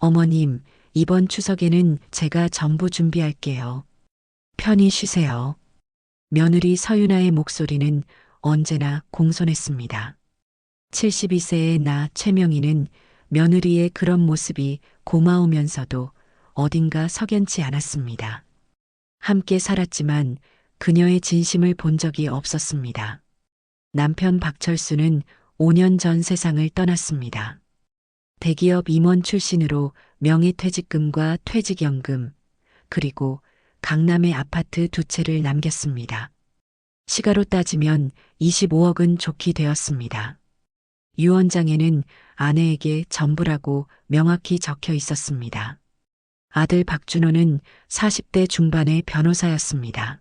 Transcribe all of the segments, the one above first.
어머님, 이번 추석에는 제가 전부 준비할게요. 편히 쉬세요. 며느리 서윤아의 목소리는 언제나 공손했습니다. 72세의 나 최명희는 며느리의 그런 모습이 고마우면서도 어딘가 석연치 않았습니다. 함께 살았지만 그녀의 진심을 본 적이 없었습니다. 남편 박철수는 5년 전 세상을 떠났습니다. 대기업 임원 출신으로 명예퇴직금과 퇴직연금, 그리고 강남의 아파트 2채를 남겼습니다. 시가로 따지면 25억은 좋게 되었습니다. 유언장에는 아내에게 전부라고 명확히 적혀 있었습니다. 아들 박준호는 40대 중반의 변호사였습니다.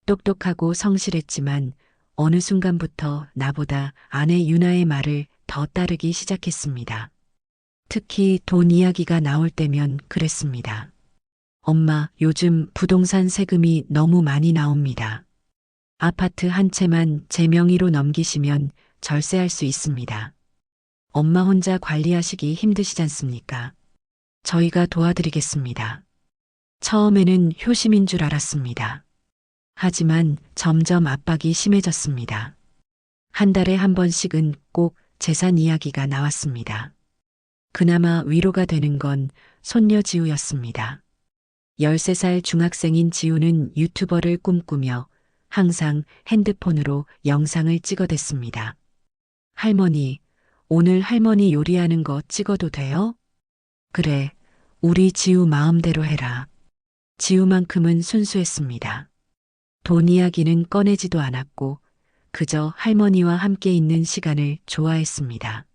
똑똑하고 성실했지만 어느 순간부터 나보다 아내 유나의 말을 더 따르기 시작했습니다. 특히 돈 이야기가 나올 때면 그랬습니다. 엄마, 요즘 부동산 세금이 너무 많이 나옵니다. 아파트 한 채만 제 명의로 넘기시면 절세할 수 있습니다. 엄마 혼자 관리하시기 힘드시지 않습니까? 저희가 도와드리겠습니다. 처음에는 효심인 줄 알았습니다. 하지만 점점 압박이 심해졌습니다. 한 달에 한 번씩은 꼭 재산 이야기가 나왔습니다. 그나마 위로가 되는 건 손녀 지우였습니다. 13살 중학생인 지우는 유튜버를 꿈꾸며 항상 핸드폰으로 영상을 찍어댔습니다. 할머니, 오늘 할머니 요리하는 거 찍어도 돼요? 그래, 우리 지우 마음대로 해라. 지우만큼은 순수했습니다. 돈 이야기는 꺼내지도 않았고 그저 할머니와 함께 있는 시간을 좋아했습니다.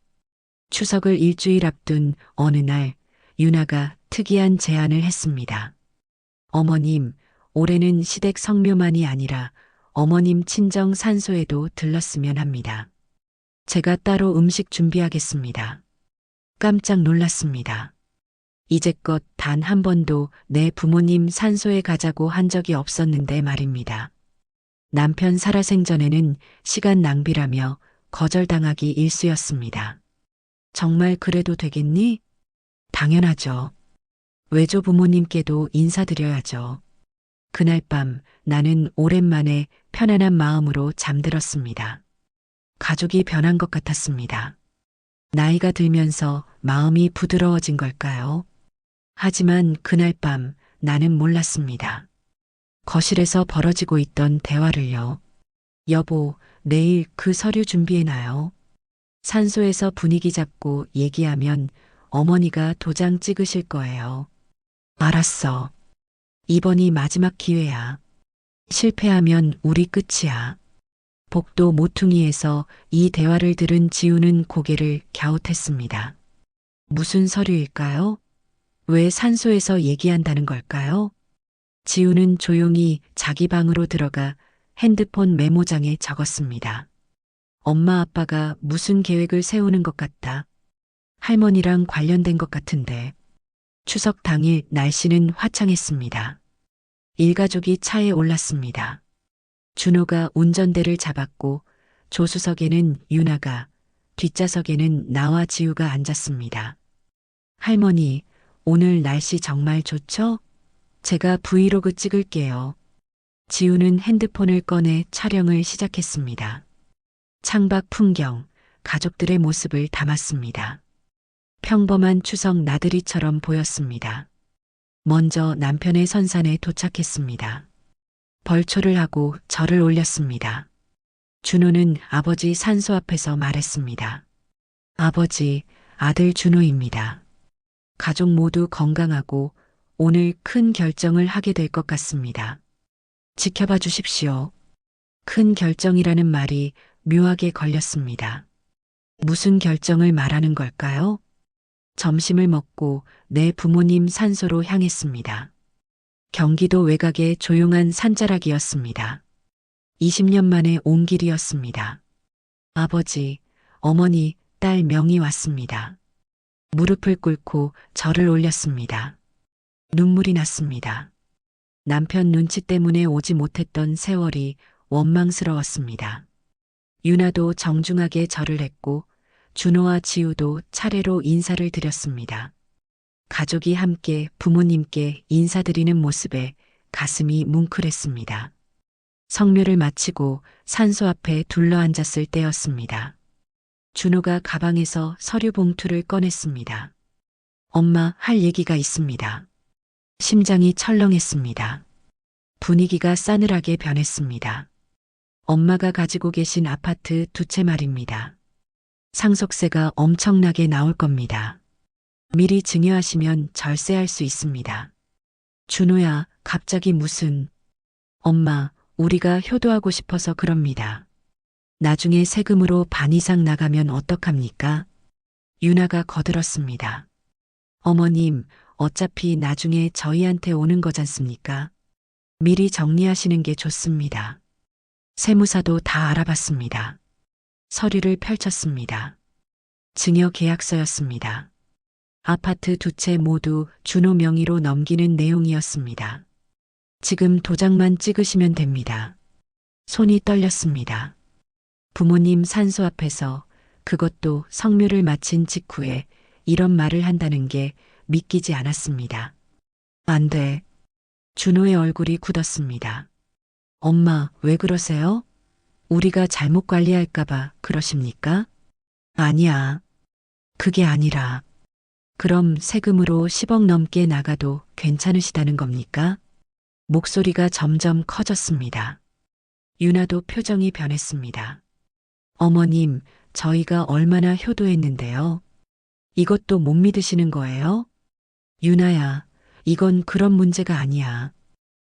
추석을 일주일 앞둔 어느 날 유나가 특이한 제안을 했습니다. 어머님, 올해는 시댁 성묘만이 아니라 어머님 친정 산소에도 들렀으면 합니다. 제가 따로 음식 준비하겠습니다. 깜짝 놀랐습니다. 이제껏 단 한 번도 내 부모님 산소에 가자고 한 적이 없었는데 말입니다. 남편 살아생전에는 시간 낭비라며 거절당하기 일쑤였습니다. 정말 그래도 되겠니? 당연하죠. 외조 부모님께도 인사드려야죠. 그날 밤 나는 오랜만에 편안한 마음으로 잠들었습니다. 가족이 변한 것 같았습니다. 나이가 들면서 마음이 부드러워진 걸까요? 하지만 그날 밤 나는 몰랐습니다. 거실에서 벌어지고 있던 대화를요. 여보, 내일 그 서류 준비해놔요. 산소에서 분위기 잡고 얘기하면 어머니가 도장 찍으실 거예요. 알았어. 이번이 마지막 기회야. 실패하면 우리 끝이야. 복도 모퉁이에서 이 대화를 들은 지우는 고개를 갸웃했습니다. 무슨 서류일까요? 왜 산소에서 얘기한다는 걸까요? 지우는 조용히 자기 방으로 들어가 핸드폰 메모장에 적었습니다. 엄마 아빠가 무슨 계획을 세우는 것 같다. 할머니랑 관련된 것 같은데. 추석 당일 날씨는 화창했습니다. 일가족이 차에 올랐습니다. 준호가 운전대를 잡았고 조수석에는 유나가, 뒷좌석에는 나와 지우가 앉았습니다. 할머니, 오늘 날씨 정말 좋죠? 제가 브이로그 찍을게요. 지우는 핸드폰을 꺼내 촬영을 시작했습니다. 창밖 풍경, 가족들의 모습을 담았습니다. 평범한 추석 나들이처럼 보였습니다. 먼저 남편의 선산에 도착했습니다. 벌초를 하고 절을 올렸습니다. 준호는 아버지 산소 앞에서 말했습니다. 아버지, 아들 준호입니다. 가족 모두 건강하고 오늘 큰 결정을 하게 될 것 같습니다. 지켜봐 주십시오. 큰 결정이라는 말이 묘하게 걸렸습니다. 무슨 결정을 말하는 걸까요? 점심을 먹고 내 부모님 산소로 향했습니다. 경기도 외곽의 조용한 산자락이었습니다. 20년 만에 온 길이었습니다. 아버지, 어머니, 딸 명이 왔습니다. 무릎을 꿇고 절을 올렸습니다. 눈물이 났습니다. 남편 눈치 때문에 오지 못했던 세월이 원망스러웠습니다. 유나도 정중하게 절을 했고 준호와 지우도 차례로 인사를 드렸습니다. 가족이 함께 부모님께 인사드리는 모습에 가슴이 뭉클했습니다. 성묘를 마치고 산소 앞에 둘러앉았을 때였습니다. 준호가 가방에서 서류 봉투를 꺼냈습니다. 엄마, 할 얘기가 있습니다. 심장이 철렁했습니다. 분위기가 싸늘하게 변했습니다. 엄마가 가지고 계신 아파트 2채 말입니다. 상속세가 엄청나게 나올 겁니다. 미리 증여하시면 절세할 수 있습니다. 준호야, 갑자기 무슨... 엄마, 우리가 효도하고 싶어서 그럽니다. 나중에 세금으로 반 이상 나가면 어떡합니까? 유나가 거들었습니다. 어머님, 어차피 나중에 저희한테 오는 거잖습니까? 미리 정리하시는 게 좋습니다. 세무사도 다 알아봤습니다. 서류를 펼쳤습니다. 증여 계약서였습니다. 아파트 2채 모두 준호 명의로 넘기는 내용이었습니다. 지금 도장만 찍으시면 됩니다. 손이 떨렸습니다. 부모님 산소 앞에서, 그것도 성묘를 마친 직후에 이런 말을 한다는 게 믿기지 않았습니다. 안 돼. 준호의 얼굴이 굳었습니다. 엄마, 왜 그러세요? 우리가 잘못 관리할까봐 그러십니까? 아니야. 그게 아니라. 그럼 세금으로 10억 넘게 나가도 괜찮으시다는 겁니까? 목소리가 점점 커졌습니다. 유나도 표정이 변했습니다. 어머님, 저희가 얼마나 효도했는데요. 이것도 못 믿으시는 거예요? 유나야, 이건 그런 문제가 아니야.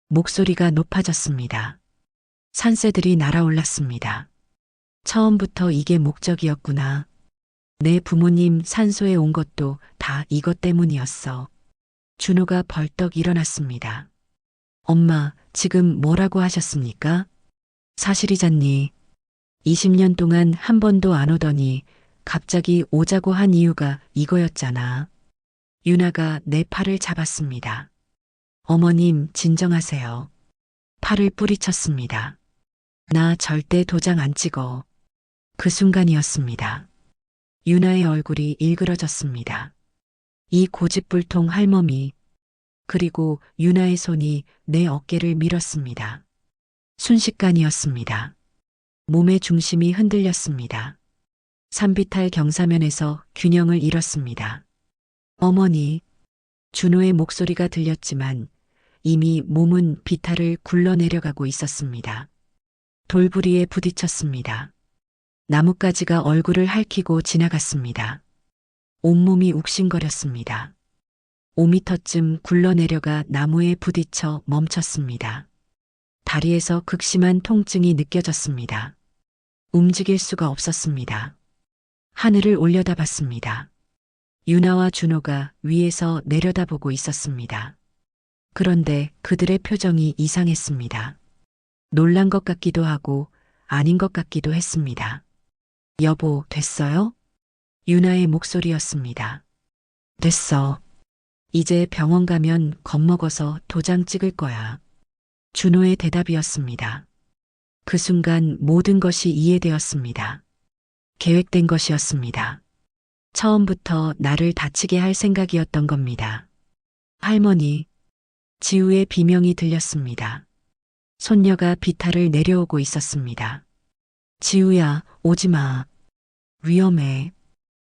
목소리가 높아졌습니다. 산새들이 날아올랐습니다. 처음부터 이게 목적이었구나. 내 부모님 산소에 온 것도 다 이것 때문이었어. 준호가 벌떡 일어났습니다. 엄마, 지금 뭐라고 하셨습니까? 사실이잖니. 20년 동안 한 번도 안 오더니 갑자기 오자고 한 이유가 이거였잖아. 유나가 내 팔을 잡았습니다. 어머님, 진정하세요. 팔을 뿌리쳤습니다. 나 절대 도장 안 찍어. 그 순간이었습니다. 유나의 얼굴이 일그러졌습니다. 이 고집불통 할멈이, 그리고 유나의 손이 내 어깨를 밀었습니다. 순식간이었습니다. 몸의 중심이 흔들렸습니다. 산비탈 경사면에서 균형을 잃었습니다. 어머니, 준호의 목소리가 들렸지만 이미 몸은 비탈을 굴러내려가고 있었습니다. 돌부리에 부딪혔습니다. 나뭇가지가 얼굴을 핥히고 지나갔습니다. 온몸이 욱신거렸습니다. 5미터쯤 굴러내려가 나무에 부딪혀 멈췄습니다. 다리에서 극심한 통증이 느껴졌습니다. 움직일 수가 없었습니다. 하늘을 올려다봤습니다. 유나와 준호가 위에서 내려다보고 있었습니다. 그런데 그들의 표정이 이상했습니다. 놀란 것 같기도 하고 아닌 것 같기도 했습니다. 여보, 됐어요? 유나의 목소리였습니다. 됐어. 이제 병원 가면 겁먹어서 도장 찍을 거야. 준호의 대답이었습니다. 그 순간 모든 것이 이해되었습니다. 계획된 것이었습니다. 처음부터 나를 다치게 할 생각이었던 겁니다. 할머니, 지우의 비명이 들렸습니다. 손녀가 비탈을 내려오고 있었습니다. 지우야, 오지 마. 위험해.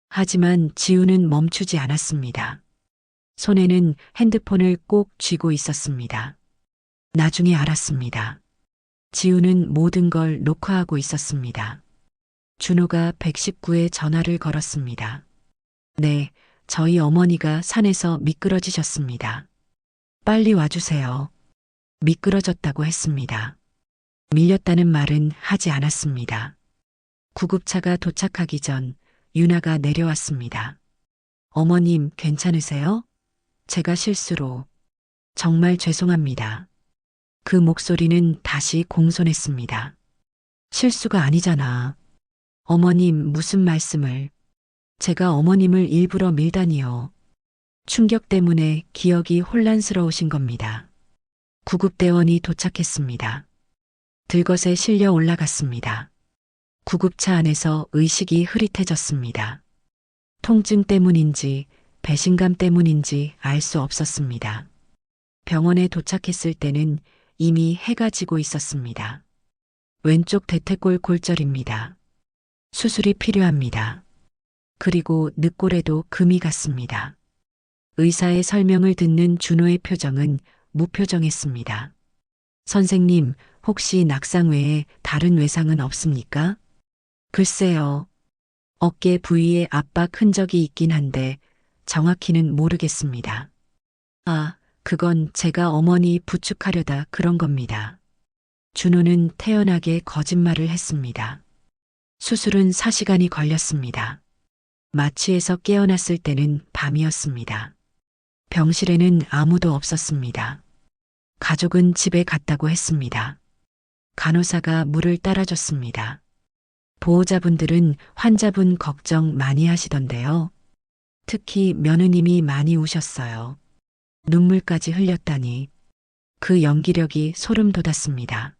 하지만 지우는 멈추지 않았습니다. 손에는 핸드폰을 꼭 쥐고 있었습니다. 나중에 알았습니다. 지우는 모든 걸 녹화하고 있었습니다. 준호가 119에 전화를 걸었습니다. 네, 저희 어머니가 산에서 미끄러지셨습니다. 빨리 와주세요. 미끄러졌다고 했습니다. 밀렸다는 말은 하지 않았습니다. 구급차가 도착하기 전 유나가 내려왔습니다. 어머님, 괜찮으세요? 제가 실수로. 정말 죄송합니다. 그 목소리는 다시 공손했습니다. 실수가 아니잖아. 어머님, 무슨 말씀을. 제가 어머님을 일부러 밀다니요. 충격 때문에 기억이 혼란스러우신 겁니다. 구급대원이 도착했습니다. 들것에 실려 올라갔습니다. 구급차 안에서 의식이 흐릿해졌습니다. 통증 때문인지 배신감 때문인지 알 수 없었습니다. 병원에 도착했을 때는 이미 해가 지고 있었습니다. 왼쪽 대퇴골 골절입니다. 수술이 필요합니다. 그리고 늑골에도 금이 갔습니다. 의사의 설명을 듣는 준호의 표정은 무표정했습니다. 선생님, 혹시 낙상 외에 다른 외상은 없습니까? 글쎄요. 어깨 부위에 압박 흔적이 있긴 한데 정확히는 모르겠습니다. 아, 그건 제가 어머니 부축하려다 그런 겁니다. 준호는 태연하게 거짓말을 했습니다. 수술은 4시간이 걸렸습니다. 마취에서 깨어났을 때는 밤이었습니다. 병실에는 아무도 없었습니다. 가족은 집에 갔다고 했습니다. 간호사가 물을 따라줬습니다. 보호자분들은 환자분 걱정 많이 하시던데요. 특히 며느님이 많이 우셨어요. 눈물까지 흘렸다니 그 연기력이 소름 돋았습니다.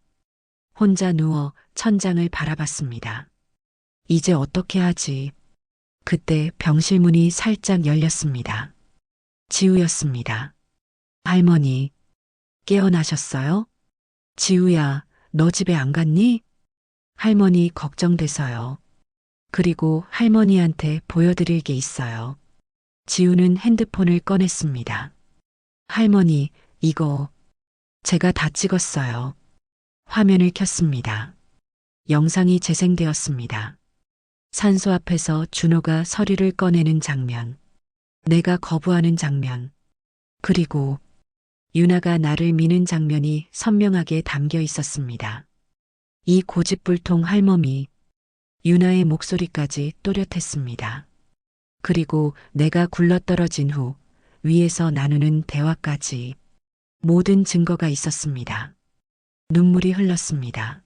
혼자 누워 천장을 바라봤습니다. 이제 어떻게 하지? 그때 병실 문이 살짝 열렸습니다. 지우였습니다. 할머니, 깨어나셨어요? 지우야, 너 집에 안 갔니? 할머니 걱정돼서요. 그리고 할머니한테 보여드릴 게 있어요. 지우는 핸드폰을 꺼냈습니다. 할머니, 이거 제가 다 찍었어요. 화면을 켰습니다. 영상이 재생되었습니다. 산소 앞에서 준호가 서류를 꺼내는 장면, 내가 거부하는 장면, 그리고 유나가 나를 미는 장면이 선명하게 담겨 있었습니다. 이 고집불통 할멈이 유나의 목소리까지 또렷했습니다. 그리고 내가 굴러떨어진 후 위에서 나누는 대화까지 모든 증거가 있었습니다. 눈물이 흘렀습니다.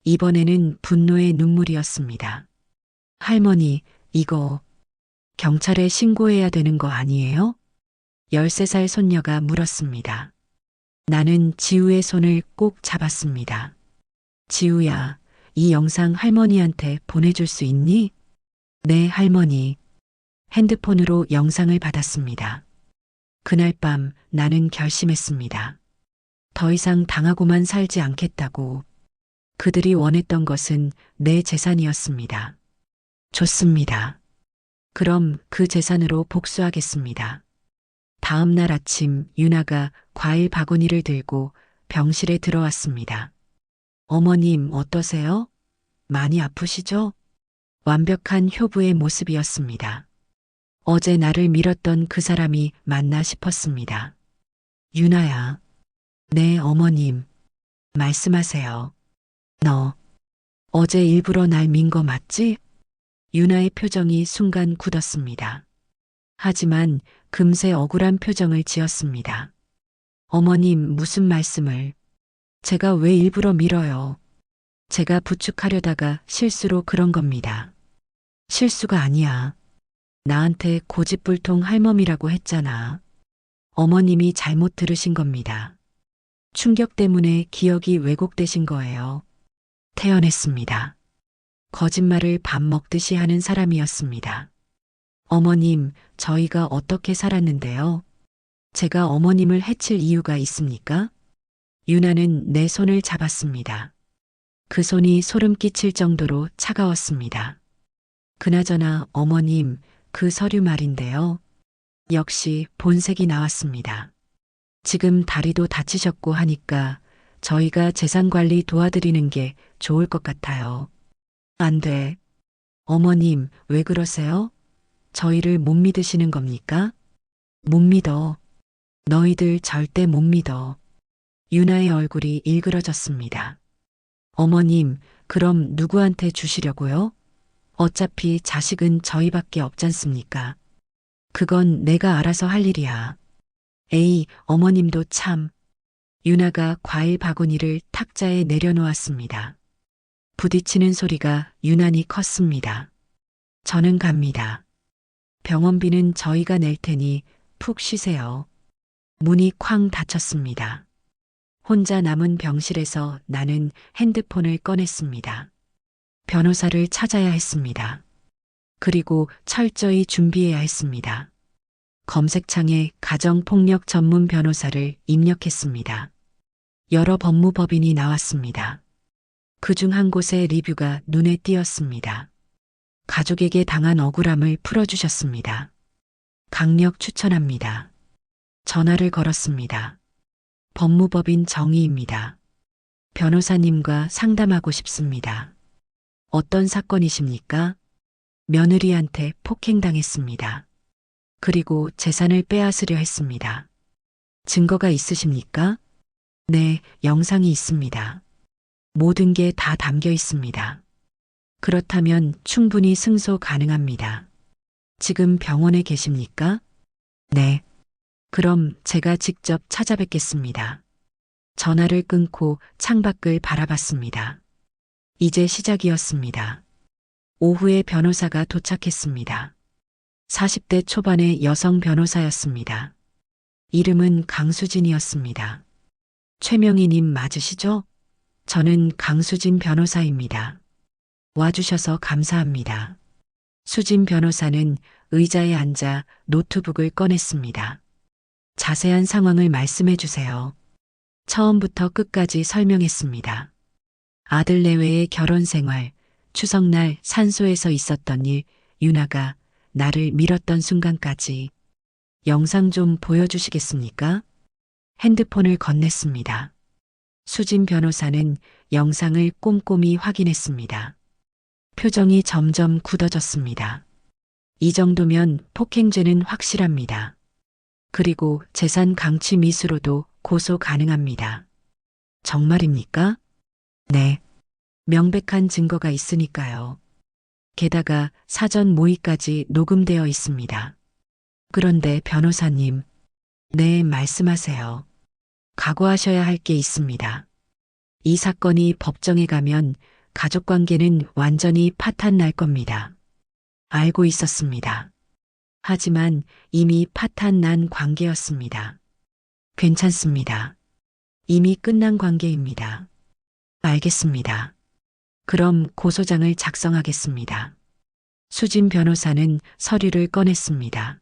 이번에는 분노의 눈물이었습니다. 할머니, 이거 경찰에 신고해야 되는 거 아니에요? 13살 손녀가 물었습니다. 나는 지우의 손을 꼭 잡았습니다. 지우야, 이 영상 할머니한테 보내줄 수 있니? 네, 할머니. 핸드폰으로 영상을 받았습니다. 그날 밤 나는 결심했습니다. 더 이상 당하고만 살지 않겠다고. 그들이 원했던 것은 내 재산이었습니다. 좋습니다. 그럼 그 재산으로 복수하겠습니다. 다음 날 아침 유나가 과일 바구니를 들고 병실에 들어왔습니다. 어머님 어떠세요? 많이 아프시죠? 완벽한 효부의 모습이었습니다. 어제 나를 밀었던 그 사람이 맞나 싶었습니다. 유나야. 네, 어머님. 말씀하세요. 너 어제 일부러 날 민 거 맞지? 유나의 표정이 순간 굳었습니다. 하지만 금세 억울한 표정을 지었습니다. 어머님 무슨 말씀을? 제가 왜 일부러 밀어요? 제가 부축하려다가 실수로 그런 겁니다. 실수가 아니야. 나한테 고집불통 할멈이라고 했잖아. 어머님이 잘못 들으신 겁니다. 충격 때문에 기억이 왜곡되신 거예요. 태연했습니다. 거짓말을 밥 먹듯이 하는 사람이었습니다. 어머님, 저희가 어떻게 살았는데요? 제가 어머님을 해칠 이유가 있습니까? 유나는 내 손을 잡았습니다. 그 손이 소름 끼칠 정도로 차가웠습니다. 그나저나 어머님, 그 서류 말인데요. 역시 본색이 나왔습니다. 지금 다리도 다치셨고 하니까 저희가 재산 관리 도와드리는 게 좋을 것 같아요. 안 돼. 어머님, 왜 그러세요? 저희를 못 믿으시는 겁니까? 못 믿어. 너희들 절대 못 믿어. 유나의 얼굴이 일그러졌습니다. 어머님, 그럼 누구한테 주시려고요? 어차피 자식은 저희밖에 없잖습니까? 그건 내가 알아서 할 일이야. 에이, 어머님도 참. 유나가 과일 바구니를 탁자에 내려놓았습니다. 부딪히는 소리가 유난히 컸습니다. 저는 갑니다. 병원비는 저희가 낼 테니 푹 쉬세요. 문이 쾅 닫혔습니다. 혼자 남은 병실에서 나는 핸드폰을 꺼냈습니다. 변호사를 찾아야 했습니다. 그리고 철저히 준비해야 했습니다. 검색창에 가정폭력 전문 변호사를 입력했습니다. 여러 법무법인이 나왔습니다. 그중 한 곳의 리뷰가 눈에 띄었습니다. 가족에게 당한 억울함을 풀어주셨습니다. 강력 추천합니다. 전화를 걸었습니다. 법무법인 정희입니다. 변호사님과 상담하고 싶습니다. 어떤 사건이십니까? 며느리한테 폭행당했습니다. 그리고 재산을 빼앗으려 했습니다. 증거가 있으십니까? 네, 영상이 있습니다. 모든 게 다 담겨 있습니다. 그렇다면 충분히 승소 가능합니다. 지금 병원에 계십니까? 네. 그럼 제가 직접 찾아뵙겠습니다. 전화를 끊고 창밖을 바라봤습니다. 이제 시작이었습니다. 오후에 변호사가 도착했습니다. 40대 초반의 여성 변호사였습니다. 이름은 강수진이었습니다. 최명희님 맞으시죠? 저는 강수진 변호사입니다. 와주셔서 감사합니다. 수진 변호사는 의자에 앉아 노트북을 꺼냈습니다. 자세한 상황을 말씀해 주세요. 처음부터 끝까지 설명했습니다. 아들 내외의 결혼 생활, 추석날 산소에서 있었던 일, 유나가 나를 밀었던 순간까지. 영상 좀 보여주시겠습니까? 핸드폰을 건넸습니다. 수진 변호사는 영상을 꼼꼼히 확인했습니다. 표정이 점점 굳어졌습니다. 이 정도면 폭행죄는 확실합니다. 그리고 재산 강취 미수로도 고소 가능합니다. 정말입니까? 네. 명백한 증거가 있으니까요. 게다가 사전 모의까지 녹음되어 있습니다. 그런데 변호사님, 네, 말씀하세요. 각오하셔야 할 게 있습니다. 이 사건이 법정에 가면 가족관계는 완전히 파탄 날 겁니다. 알고 있었습니다. 하지만 이미 파탄 난 관계였습니다. 괜찮습니다. 이미 끝난 관계입니다. 알겠습니다. 그럼 고소장을 작성하겠습니다. 수진 변호사는 서류를 꺼냈습니다.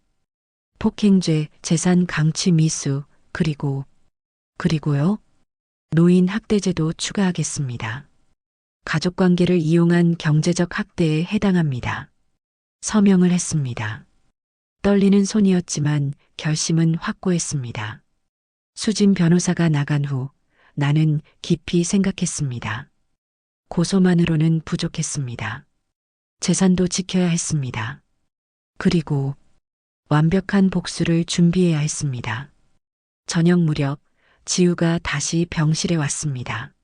폭행죄, 재산 강취 미수, 그리고요? 노인 학대죄도 추가하겠습니다. 가족관계를 이용한 경제적 학대에 해당합니다. 서명을 했습니다. 떨리는 손이었지만 결심은 확고했습니다. 수진 변호사가 나간 후 나는 깊이 생각했습니다. 고소만으로는 부족했습니다. 재산도 지켜야 했습니다. 그리고 완벽한 복수를 준비해야 했습니다. 저녁 무렵 지우가 다시 병실에 왔습니다.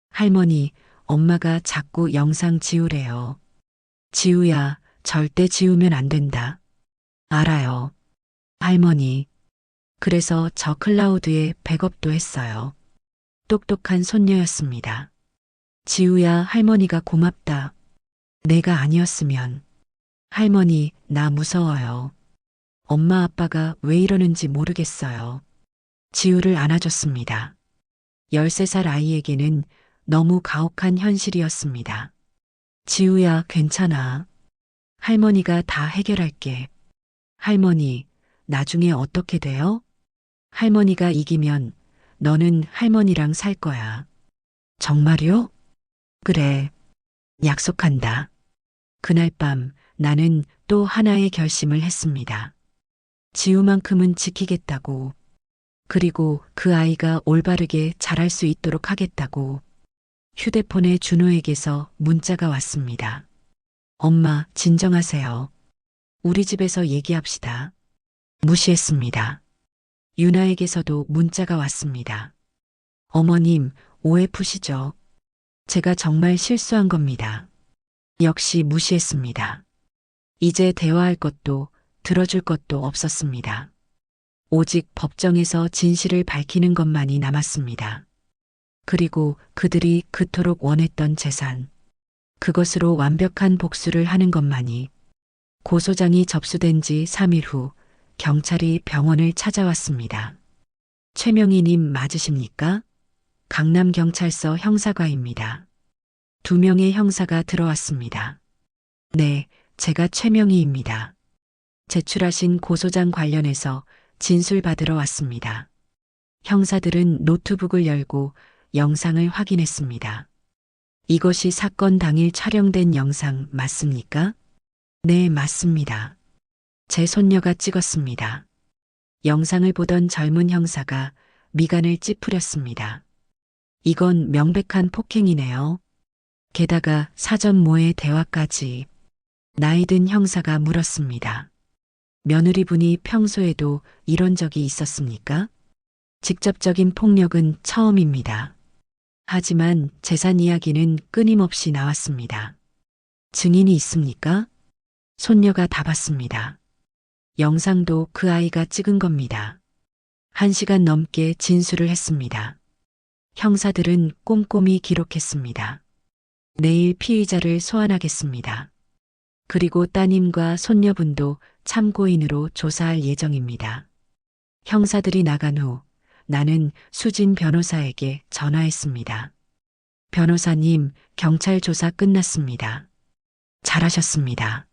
할머니, 엄마가 자꾸 영상 지우래요. 지우야, 절대 지우면 안 된다. 알아요. 할머니. 그래서 저 클라우드에 백업도 했어요. 똑똑한 손녀였습니다. 지우야, 할머니가 고맙다. 내가 아니었으면. 할머니, 나 무서워요. 엄마 아빠가 왜 이러는지 모르겠어요. 지우를 안아줬습니다. 13살 아이에게는 너무 가혹한 현실이었습니다. 지우야, 괜찮아. 할머니가 다 해결할게. 할머니, 나중에 어떻게 돼요? 할머니가 이기면 너는 할머니랑 살 거야. 정말요? 그래. 약속한다. 그날 밤 나는 또 하나의 결심을 했습니다. 지우만큼은 지키겠다고. 그리고 그 아이가 올바르게 자랄 수 있도록 하겠다고. 휴대폰에 준호에게서 문자가 왔습니다. 엄마, 진정하세요. 우리 집에서 얘기합시다. 무시했습니다. 유나에게서도 문자가 왔습니다. 어머님, 오해 푸시죠. 제가 정말 실수한 겁니다. 역시 무시했습니다. 이제 대화할 것도 들어줄 것도 없었습니다. 오직 법정에서 진실을 밝히는 것만이 남았습니다. 그리고 그들이 그토록 원했던 재산. 그것으로 완벽한 복수를 하는 것만이. 고소장이 접수된 지 3일 후 경찰이 병원을 찾아왔습니다. 최명희님 맞으십니까? 강남경찰서 형사과입니다. 2명의 형사가 들어왔습니다. 네, 제가 최명희입니다. 제출하신 고소장 관련해서 진술 받으러 왔습니다. 형사들은 노트북을 열고 영상을 확인했습니다. 이것이 사건 당일 촬영된 영상 맞습니까? 네, 맞습니다. 제 손녀가 찍었습니다. 영상을 보던 젊은 형사가 미간을 찌푸렸습니다. 이건 명백한 폭행이네요. 게다가 사전 모의 대화까지. 나이든 형사가 물었습니다. 며느리분이 평소에도 이런 적이 있었습니까? 직접적인 폭력은 처음입니다. 하지만 재산 이야기는 끊임없이 나왔습니다. 증인이 있습니까? 손녀가 답했습니다. 영상도 그 아이가 찍은 겁니다. 1시간 넘게 진술을 했습니다. 형사들은 꼼꼼히 기록했습니다. 내일 피의자를 소환하겠습니다. 그리고 따님과 손녀분도 참고인으로 조사할 예정입니다. 형사들이 나간 후 나는 수진 변호사에게 전화했습니다. 변호사님, 경찰 조사 끝났습니다. 잘하셨습니다.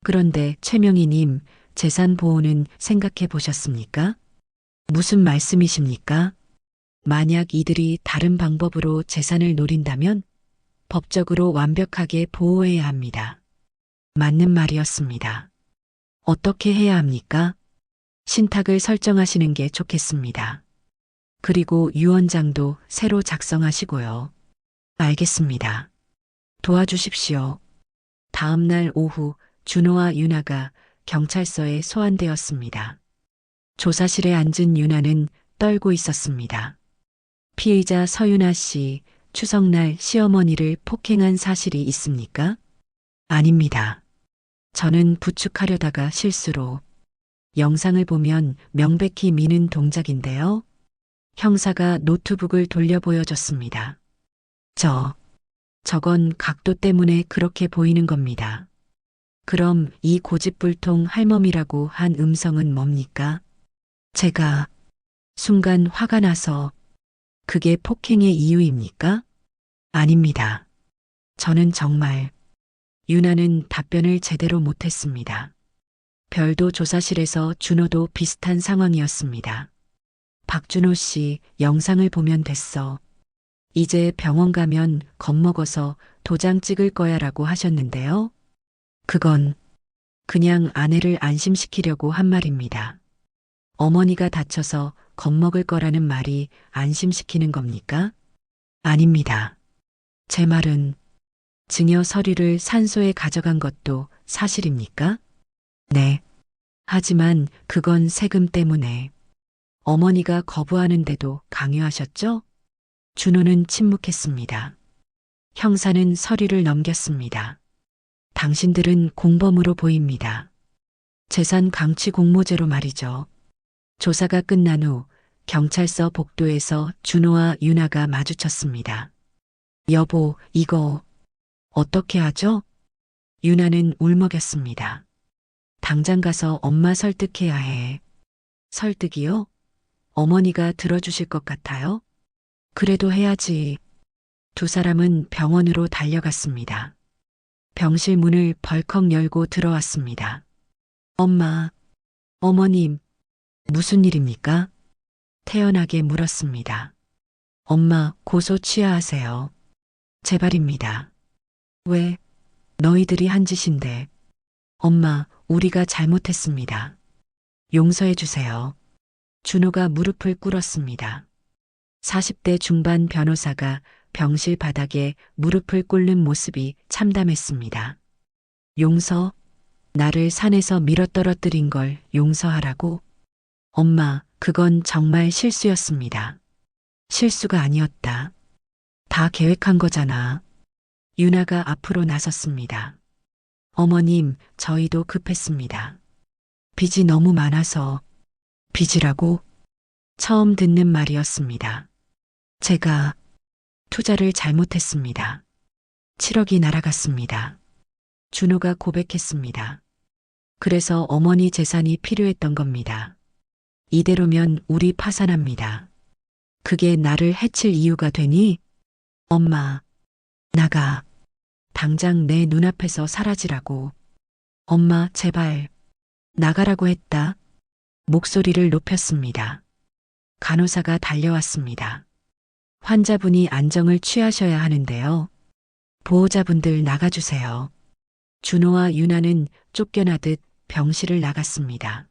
그런데 최명희님, 재산 보호는 생각해 보셨습니까? 무슨 말씀이십니까? 만약 이들이 다른 방법으로 재산을 노린다면 법적으로 완벽하게 보호해야 합니다. 맞는 말이었습니다. 어떻게 해야 합니까? 신탁을 설정하시는 게 좋겠습니다. 그리고 유언장도 새로 작성하시고요. 알겠습니다. 도와주십시오. 다음 날 오후 준호와 유나가 경찰서에 소환되었습니다. 조사실에 앉은 유나는 떨고 있었습니다. 피의자 서유나 씨, 추석날 시어머니를 폭행한 사실이 있습니까? 아닙니다. 저는 부축하려다가 실수로. 영상을 보면 명백히 미는 동작인데요. 형사가 노트북을 돌려 보여줬습니다. 저건 각도 때문에 그렇게 보이는 겁니다. 그럼 이 고집불통 할멈이라고 한 음성은 뭡니까? 제가 순간 화가 나서 그게 폭행의 이유입니까? 아닙니다. 저는 정말 유나는 답변을 제대로 못했습니다. 별도 조사실에서 준호도 비슷한 상황이었습니다. 박준호 씨, 영상을 보면 됐어. 이제 병원 가면 겁먹어서 도장 찍을 거야라고 하셨는데요. 그건 그냥 아내를 안심시키려고 한 말입니다. 어머니가 다쳐서 겁먹을 거라는 말이 안심시키는 겁니까? 아닙니다. 제 말은 증여 서류를 산소에 가져간 것도 사실입니까? 네. 하지만 그건 세금 때문에. 어머니가 거부하는데도 강요하셨죠? 준호는 침묵했습니다. 형사는 서류를 넘겼습니다. 당신들은 공범으로 보입니다. 재산 강취 공모죄로 말이죠. 조사가 끝난 후 경찰서 복도에서 준호와 유나가 마주쳤습니다. 여보, 이거 어떻게 하죠? 유나는 울먹였습니다. 당장 가서 엄마 설득해야 해. 설득이요? 어머니가 들어주실 것 같아요? 그래도 해야지. 두 사람은 병원으로 달려갔습니다. 병실 문을 벌컥 열고 들어왔습니다. 엄마, 어머님, 무슨 일입니까? 태연하게 물었습니다. 엄마, 고소 취하하세요. 제발입니다. 왜? 너희들이 한 짓인데. 엄마, 우리가 잘못했습니다. 용서해 주세요. 준호가 무릎을 꿇었습니다. 40대 중반 변호사가 병실 바닥에 무릎을 꿇는 모습이 참담했습니다. 용서? 나를 산에서 밀어떨어뜨린 걸 용서하라고? 엄마, 그건 정말 실수였습니다. 실수가 아니었다. 다 계획한 거잖아. 유나가 앞으로 나섰습니다. 어머님, 저희도 급했습니다. 빚이 너무 많아서. 빚이라고? 처음 듣는 말이었습니다. 제가 투자를 잘못했습니다. 7억이 날아갔습니다. 준호가 고백했습니다. 그래서 어머니 재산이 필요했던 겁니다. 이대로면 우리 파산합니다. 그게 나를 해칠 이유가 되니? 엄마, 나가. 당장 내 눈앞에서 사라지라고. 엄마, 제발. 나가라고 했다. 목소리를 높였습니다. 간호사가 달려왔습니다. 환자분이 안정을 취하셔야 하는데요. 보호자분들 나가주세요. 준호와 유나는 쫓겨나듯 병실을 나갔습니다.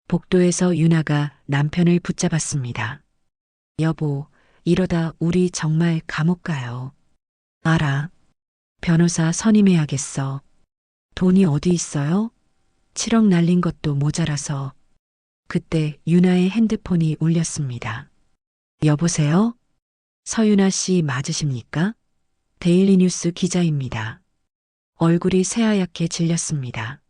복도에서 유나가 남편을 붙잡았습니다. 여보, 이러다 우리 정말 감옥 가요. 알아. 변호사 선임해야겠어. 돈이 어디 있어요? 7억 날린 것도 모자라서. 그때 유나의 핸드폰이 울렸습니다. 여보세요? 서유나 씨 맞으십니까? 데일리 뉴스 기자입니다. 얼굴이 새하얗게 질렸습니다.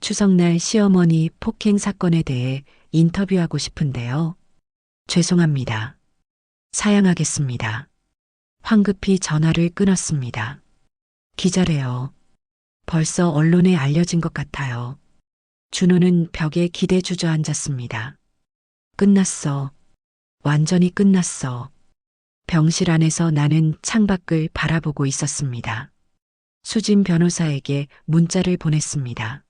추석날 시어머니 폭행 사건에 대해 인터뷰하고 싶은데요. 죄송합니다. 사양하겠습니다. 황급히 전화를 끊었습니다. 기자래요. 벌써 언론에 알려진 것 같아요. 준호는 벽에 기대 주저앉았습니다. 끝났어. 완전히 끝났어. 병실 안에서 나는 창밖을 바라보고 있었습니다. 수진 변호사에게 문자를 보냈습니다.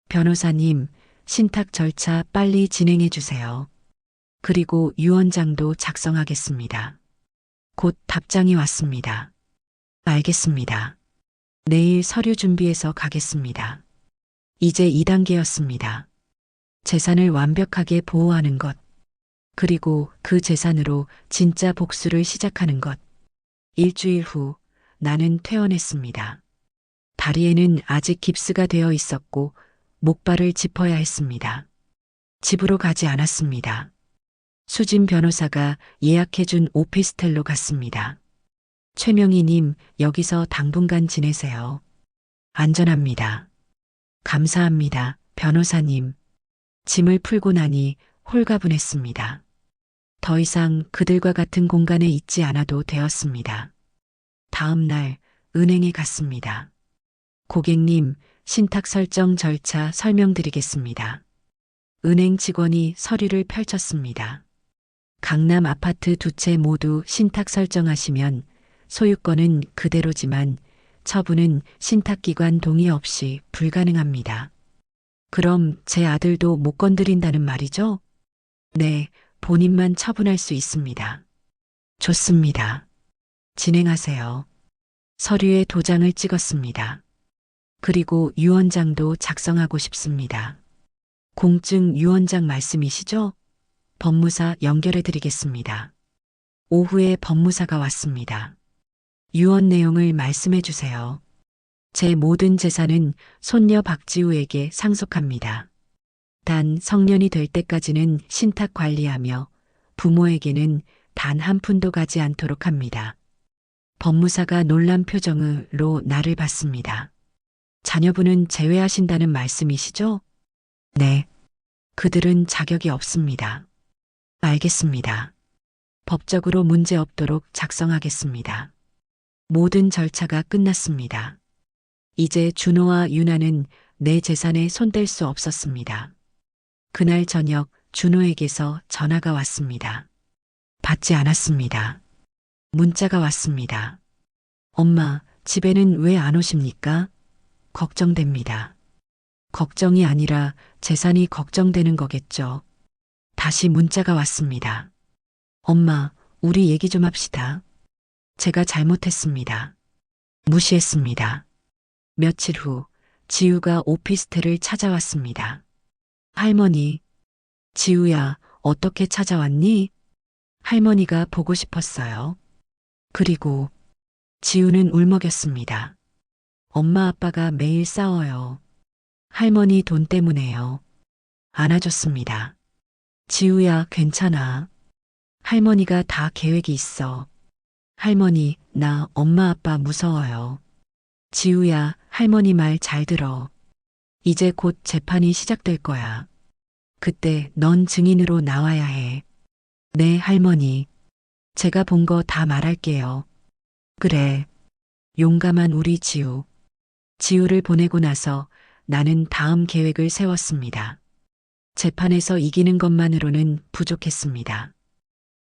변호사님, 신탁 절차 빨리 진행해 주세요. 그리고 유언장도 작성하겠습니다. 곧 답장이 왔습니다. 알겠습니다. 내일 서류 준비해서 가겠습니다. 이제 2단계였습니다. 재산을 완벽하게 보호하는 것. 그리고 그 재산으로 진짜 복수를 시작하는 것. 일주일 후 나는 퇴원했습니다. 다리에는 아직 깁스가 되어 있었고 목발을 짚어야 했습니다. 집으로 가지 않았습니다. 수진 변호사가 예약해준 오피스텔로 갔습니다. 최명희님, 여기서 당분간 지내세요. 안전합니다. 감사합니다, 변호사님. 짐을 풀고 나니 홀가분했습니다. 더 이상 그들과 같은 공간에 있지 않아도 되었습니다. 다음 날 은행에 갔습니다. 고객님, 신탁 설정 절차 설명드리겠습니다. 은행 직원이 서류를 펼쳤습니다. 강남 아파트 2채 모두 신탁 설정하시면 소유권은 그대로지만 처분은 신탁기관 동의 없이 불가능합니다. 그럼 제 아들도 못 건드린다는 말이죠? 네, 본인만 처분할 수 있습니다. 좋습니다. 진행하세요. 서류에 도장을 찍었습니다. 그리고 유언장도 작성하고 싶습니다. 공증 유언장 말씀이시죠? 법무사 연결해 드리겠습니다. 오후에 법무사가 왔습니다. 유언 내용을 말씀해 주세요. 제 모든 재산은 손녀 박지우에게 상속합니다. 단 성년이 될 때까지는 신탁 관리하며 부모에게는 단 한 푼도 가지 않도록 합니다. 법무사가 놀란 표정으로 나를 봤습니다. 자녀분은 제외하신다는 말씀이시죠? 네. 그들은 자격이 없습니다. 알겠습니다. 법적으로 문제 없도록 작성하겠습니다. 모든 절차가 끝났습니다. 이제 준호와 유나는 내 재산에 손댈 수 없었습니다. 그날 저녁 준호에게서 전화가 왔습니다. 받지 않았습니다. 문자가 왔습니다. 엄마, 집에는 왜 안 오십니까? 걱정됩니다. 걱정이 아니라 재산이 걱정되는 거겠죠. 다시 문자가 왔습니다. 엄마, 우리 얘기 좀 합시다. 제가 잘못했습니다. 무시했습니다. 며칠 후 지우가 오피스텔을 찾아왔습니다. 할머니, 지우야, 어떻게 찾아왔니? 할머니가 보고 싶었어요. 그리고 지우는 울먹였습니다. 엄마 아빠가 매일 싸워요. 할머니 돈 때문에요. 안아줬습니다. 지우야, 괜찮아. 할머니가 다 계획이 있어. 할머니, 나 엄마 아빠 무서워요. 지우야, 할머니 말 잘 들어. 이제 곧 재판이 시작될 거야. 그때 넌 증인으로 나와야 해. 네, 할머니. 제가 본 거 다 말할게요. 그래. 용감한 우리 지우. 지우를 보내고 나서 나는 다음 계획을 세웠습니다. 재판에서 이기는 것만으로는 부족했습니다.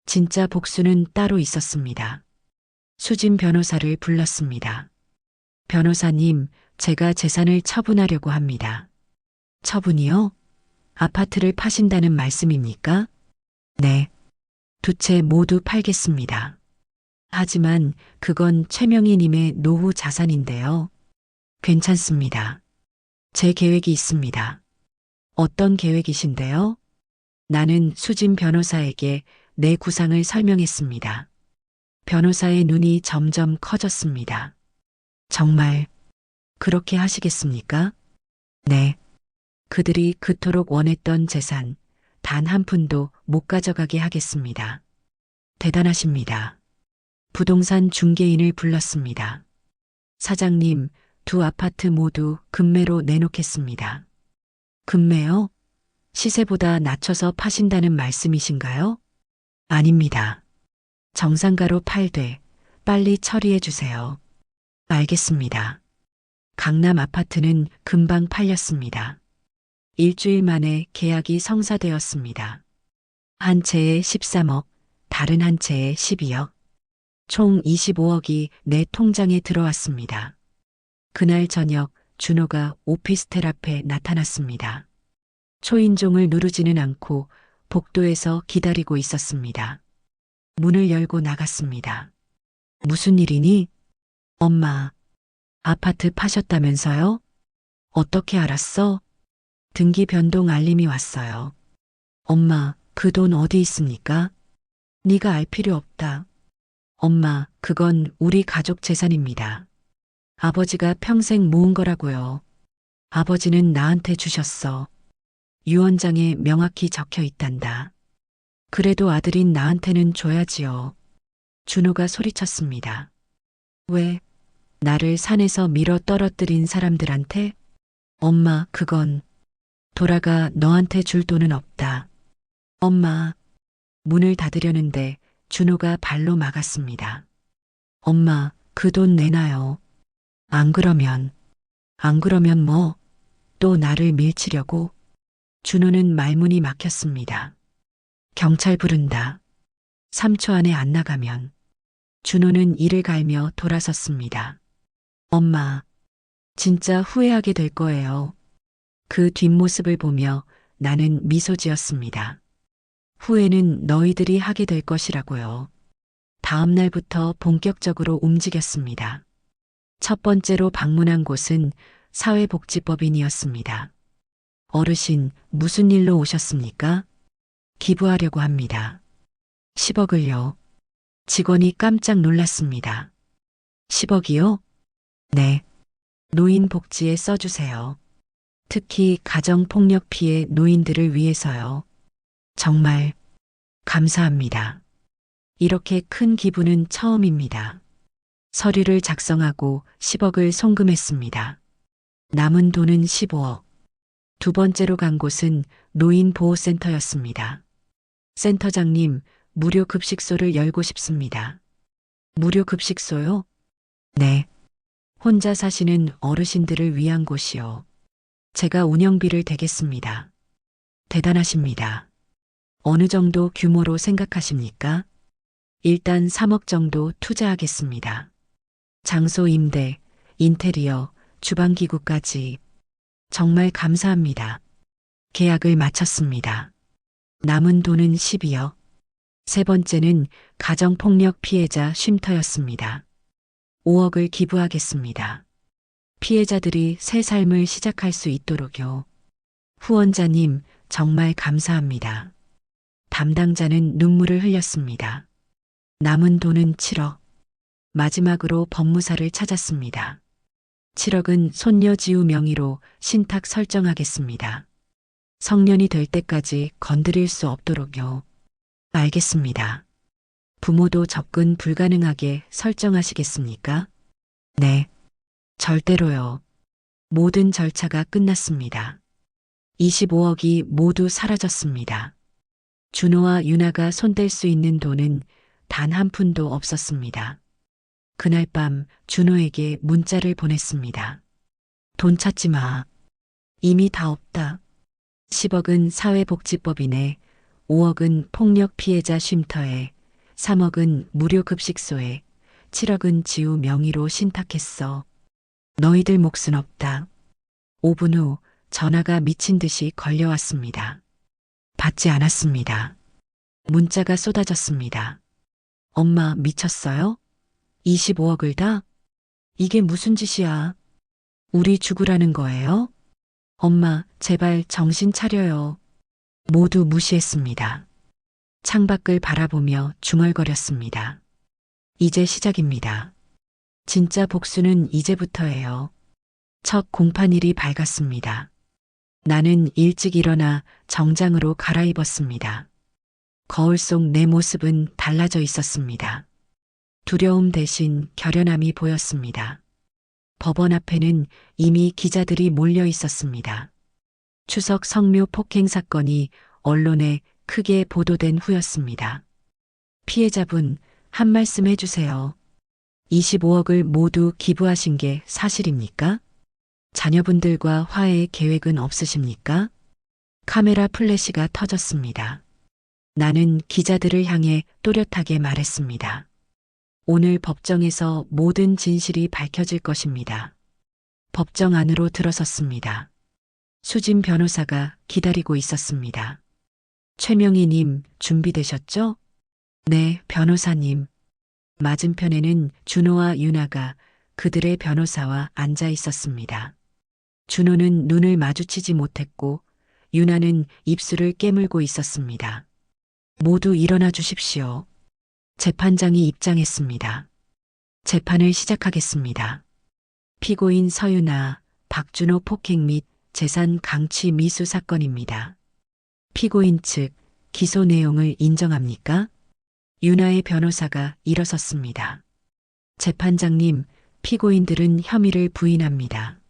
진짜 복수는 따로 있었습니다. 수진 변호사를 불렀습니다. 변호사님, 제가 재산을 처분하려고 합니다. 처분이요? 아파트를 파신다는 말씀입니까? 네. 두 채 모두 팔겠습니다. 하지만 그건 최명희님의 노후 자산인데요. 괜찮습니다. 제 계획이 있습니다. 어떤 계획이신데요? 나는 수진 변호사에게 내 구상을 설명했습니다. 변호사의 눈이 점점 커졌습니다. 정말 그렇게 하시겠습니까? 네. 그들이 그토록 원했던 재산 단 한 푼도 못 가져가게 하겠습니다. 대단하십니다. 부동산 중개인을 불렀습니다. 사장님, 두 아파트 모두 금매로 내놓겠습니다. 금매요? 시세보다 낮춰서 파신다는 말씀이신가요? 아닙니다. 정상가로 팔되 빨리 처리해 주세요. 알겠습니다. 강남 아파트는 금방 팔렸습니다. 일주일 만에 계약이 성사되었습니다. 한 채에 13억, 다른 한 채에 12억. 총 25억이 내 통장에 들어왔습니다. 그날 저녁 준호가 오피스텔 앞에 나타났습니다. 초인종을 누르지는 않고 복도에서 기다리고 있었습니다. 문을 열고 나갔습니다. 무슨 일이니? 엄마, 아파트 파셨다면서요? 어떻게 알았어? 등기 변동 알림이 왔어요. 엄마, 그 돈 어디 있습니까? 네가 알 필요 없다. 엄마, 그건 우리 가족 재산입니다. 아버지가 평생 모은 거라고요. 아버지는 나한테 주셨어. 유언장에 명확히 적혀 있단다. 그래도 아들인 나한테는 줘야지요. 준호가 소리쳤습니다. 왜? 나를 산에서 밀어 떨어뜨린 사람들한테? 엄마, 그건 돌아가 너한테 줄 돈은 없다. 엄마, 문을 닫으려는데 준호가 발로 막았습니다. 엄마, 그 돈 내놔요. 안 그러면 뭐, 또 나를 밀치려고? 준호는 말문이 막혔습니다. 경찰 부른다. 3초 안에 안 나가면. 준호는 이를 갈며 돌아섰습니다. 엄마, 진짜 후회하게 될 거예요. 그 뒷모습을 보며 나는 미소 지었습니다. 후회는 너희들이 하게 될 것이라고요. 다음 날부터 본격적으로 움직였습니다. 첫 번째로 방문한 곳은 사회복지법인이었습니다. 어르신, 무슨 일로 오셨습니까? 기부하려고 합니다. 10억을요. 직원이 깜짝 놀랐습니다. 10억이요? 네. 노인 복지에 써주세요. 특히 가정폭력 피해 노인들을 위해서요. 정말 감사합니다. 이렇게 큰 기부는 처음입니다. 서류를 작성하고 10억을 송금했습니다. 남은 돈은 15억. 두 번째로 간 곳은 노인보호센터였습니다. 센터장님, 무료 급식소를 열고 싶습니다. 무료 급식소요? 네. 혼자 사시는 어르신들을 위한 곳이요. 제가 운영비를 대겠습니다. 대단하십니다. 어느 정도 규모로 생각하십니까? 일단 3억 정도 투자하겠습니다. 장소 임대, 인테리어, 주방기구까지. 정말 감사합니다. 계약을 마쳤습니다. 남은 돈은 12억. 세 번째는 가정폭력 피해자 쉼터였습니다. 5억을 기부하겠습니다. 피해자들이 새 삶을 시작할 수 있도록요. 후원자님, 정말 감사합니다. 담당자는 눈물을 흘렸습니다. 남은 돈은 7억. 마지막으로 법무사를 찾았습니다. 7억은 손녀 지우 명의로 신탁 설정하겠습니다. 성년이 될 때까지 건드릴 수 없도록요. 알겠습니다. 부모도 접근 불가능하게 설정하시겠습니까? 네. 절대로요. 모든 절차가 끝났습니다. 25억이 모두 사라졌습니다. 준호와 유나가 손댈 수 있는 돈은 단 한 푼도 없었습니다. 그날 밤 준호에게 문자를 보냈습니다. 돈 찾지 마. 이미 다 없다. 10억은 사회복지법인에, 5억은 폭력 피해자 쉼터에, 3억은 무료 급식소에, 7억은 지우 명의로 신탁했어. 너희들 몫은 없다. 5분 후 전화가 미친 듯이 걸려왔습니다. 받지 않았습니다. 문자가 쏟아졌습니다. 엄마 미쳤어요? 25억을 다? 이게 무슨 짓이야? 우리 죽으라는 거예요? 엄마, 제발 정신 차려요. 모두 무시했습니다. 창밖을 바라보며 중얼거렸습니다. 이제 시작입니다. 진짜 복수는 이제부터예요. 첫 공판일이 밝았습니다. 나는 일찍 일어나 정장으로 갈아입었습니다. 거울 속 내 모습은 달라져 있었습니다. 두려움 대신 결연함이 보였습니다. 법원 앞에는 이미 기자들이 몰려 있었습니다. 추석 성묘 폭행 사건이 언론에 크게 보도된 후였습니다. 피해자분, 한 말씀 해주세요. 25억을 모두 기부하신 게 사실입니까? 자녀분들과 화해 계획은 없으십니까? 카메라 플래시가 터졌습니다. 나는 기자들을 향해 또렷하게 말했습니다. 오늘 법정에서 모든 진실이 밝혀질 것입니다. 법정 안으로 들어섰습니다. 수진 변호사가 기다리고 있었습니다. 최명희님, 준비되셨죠? 네, 변호사님. 맞은편에는 준호와 유나가 그들의 변호사와 앉아 있었습니다. 준호는 눈을 마주치지 못했고 유나는 입술을 깨물고 있었습니다. 모두 일어나 주십시오. 재판장이 입장했습니다. 재판을 시작하겠습니다. 피고인 서유나, 박준호 폭행 및 재산 강취 미수 사건입니다. 피고인 측 기소 내용을 인정합니까? 유나의 변호사가 일어섰습니다. 재판장님, 피고인들은 혐의를 부인합니다.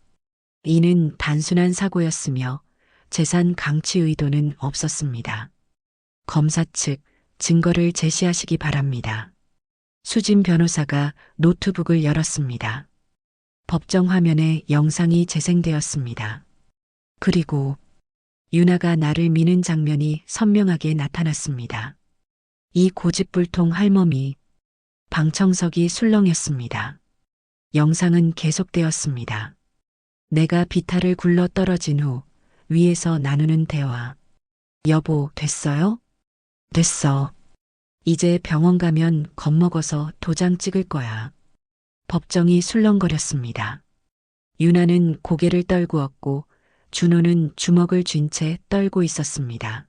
이는 단순한 사고였으며 재산 강취 의도는 없었습니다. 검사 측 증거를 제시하시기 바랍니다. 수진 변호사가 노트북을 열었습니다. 법정 화면에 영상이 재생되었습니다. 그리고 유나가 나를 미는 장면이 선명하게 나타났습니다. 이 고집불통 할멈이 방청석이 술렁였습니다. 영상은 계속되었습니다. 내가 비탈을 굴러 떨어진 후 위에서 나누는 대화. 여보, 됐어요? 됐어. 이제 병원 가면 겁먹어서 도장 찍을 거야. 법정이 술렁거렸습니다. 유나는 고개를 떨구었고 준호는 주먹을 쥔 채 떨고 있었습니다.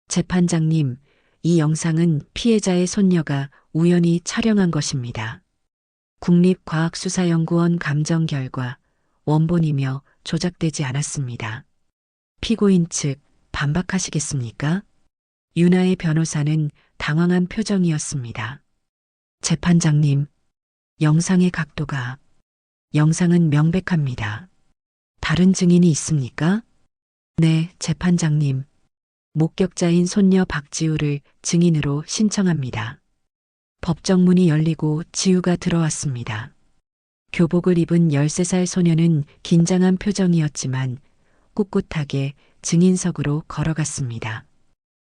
재판장님, 이 영상은 피해자의 손녀가 우연히 촬영한 것입니다. 국립과학수사연구원 감정 결과 원본이며 조작되지 않았습니다. 피고인 측 반박하시겠습니까? 유나의 변호사는 당황한 표정이었습니다. 재판장님, 영상의 각도가 영상은 명백합니다. 다른 증인이 있습니까? 네, 재판장님. 목격자인 손녀 박지우를 증인으로 신청합니다. 법정문이 열리고 지우가 들어왔습니다. 교복을 입은 13살 소녀는 긴장한 표정이었지만 꿋꿋하게 증인석으로 걸어갔습니다.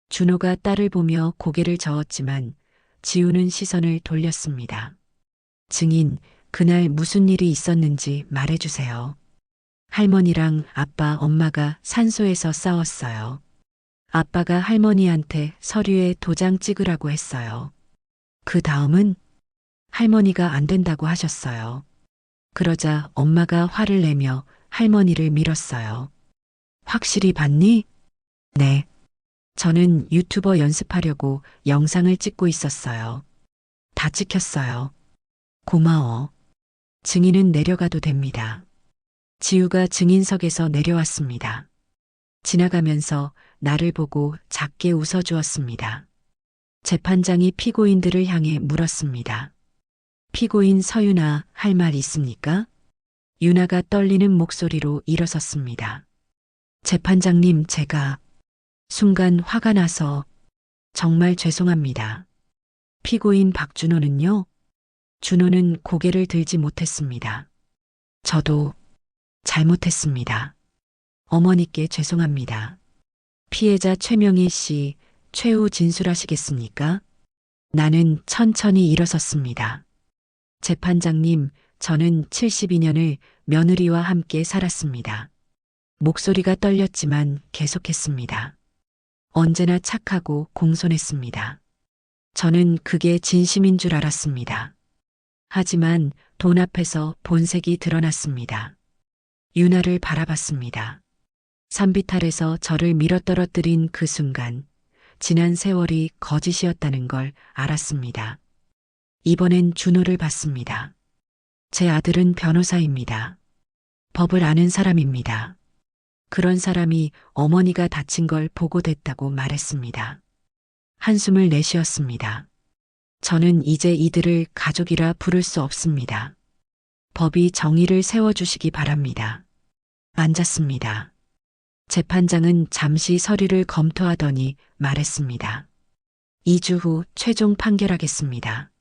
준호가 딸을 보며 고개를 저었지만 지우는 시선을 돌렸습니다. 증인, 그날 무슨 일이 있었는지 말해주세요. 할머니랑 아빠, 엄마가 산소에서 싸웠어요. 아빠가 할머니한테 서류에 도장 찍으라고 했어요. 그 다음은 할머니가 안 된다고 하셨어요. 그러자 엄마가 화를 내며 할머니를 밀었어요. 확실히 봤니? 네. 저는 유튜버 연습하려고 영상을 찍고 있었어요. 다 찍혔어요. 고마워. 증인은 내려가도 됩니다. 지우가 증인석에서 내려왔습니다. 지나가면서 나를 보고 작게 웃어주었습니다. 재판장이 피고인들을 향해 물었습니다. 피고인 서유나, 할 말 있습니까? 유나가 떨리는 목소리로 일어섰습니다. 재판장님, 제가 순간 화가 나서 정말 죄송합니다. 피고인 박준호는요? 준호는 고개를 들지 못했습니다. 저도 잘못했습니다. 어머니께 죄송합니다. 피해자 최명희 씨, 최후 진술하시겠습니까? 나는 천천히 일어섰습니다. 재판장님, 저는 72년을 며느리와 함께 살았습니다. 목소리가 떨렸지만 계속했습니다. 언제나 착하고 공손했습니다. 저는 그게 진심인 줄 알았습니다. 하지만 돈 앞에서 본색이 드러났습니다. 유나를 바라봤습니다. 산비탈에서 저를 밀어떨어뜨린 그 순간, 지난 세월이 거짓이었다는 걸 알았습니다. 이번엔 준호를 봤습니다. 제 아들은 변호사입니다. 법을 아는 사람입니다. 그런 사람이 어머니가 다친 걸 보고됐다고 말했습니다. 한숨을 내쉬었습니다. 저는 이제 이들을 가족이라 부를 수 없습니다. 법이 정의를 세워주시기 바랍니다. 앉았습니다. 재판장은 잠시 서류를 검토하더니 말했습니다. 2주 후 최종 판결하겠습니다.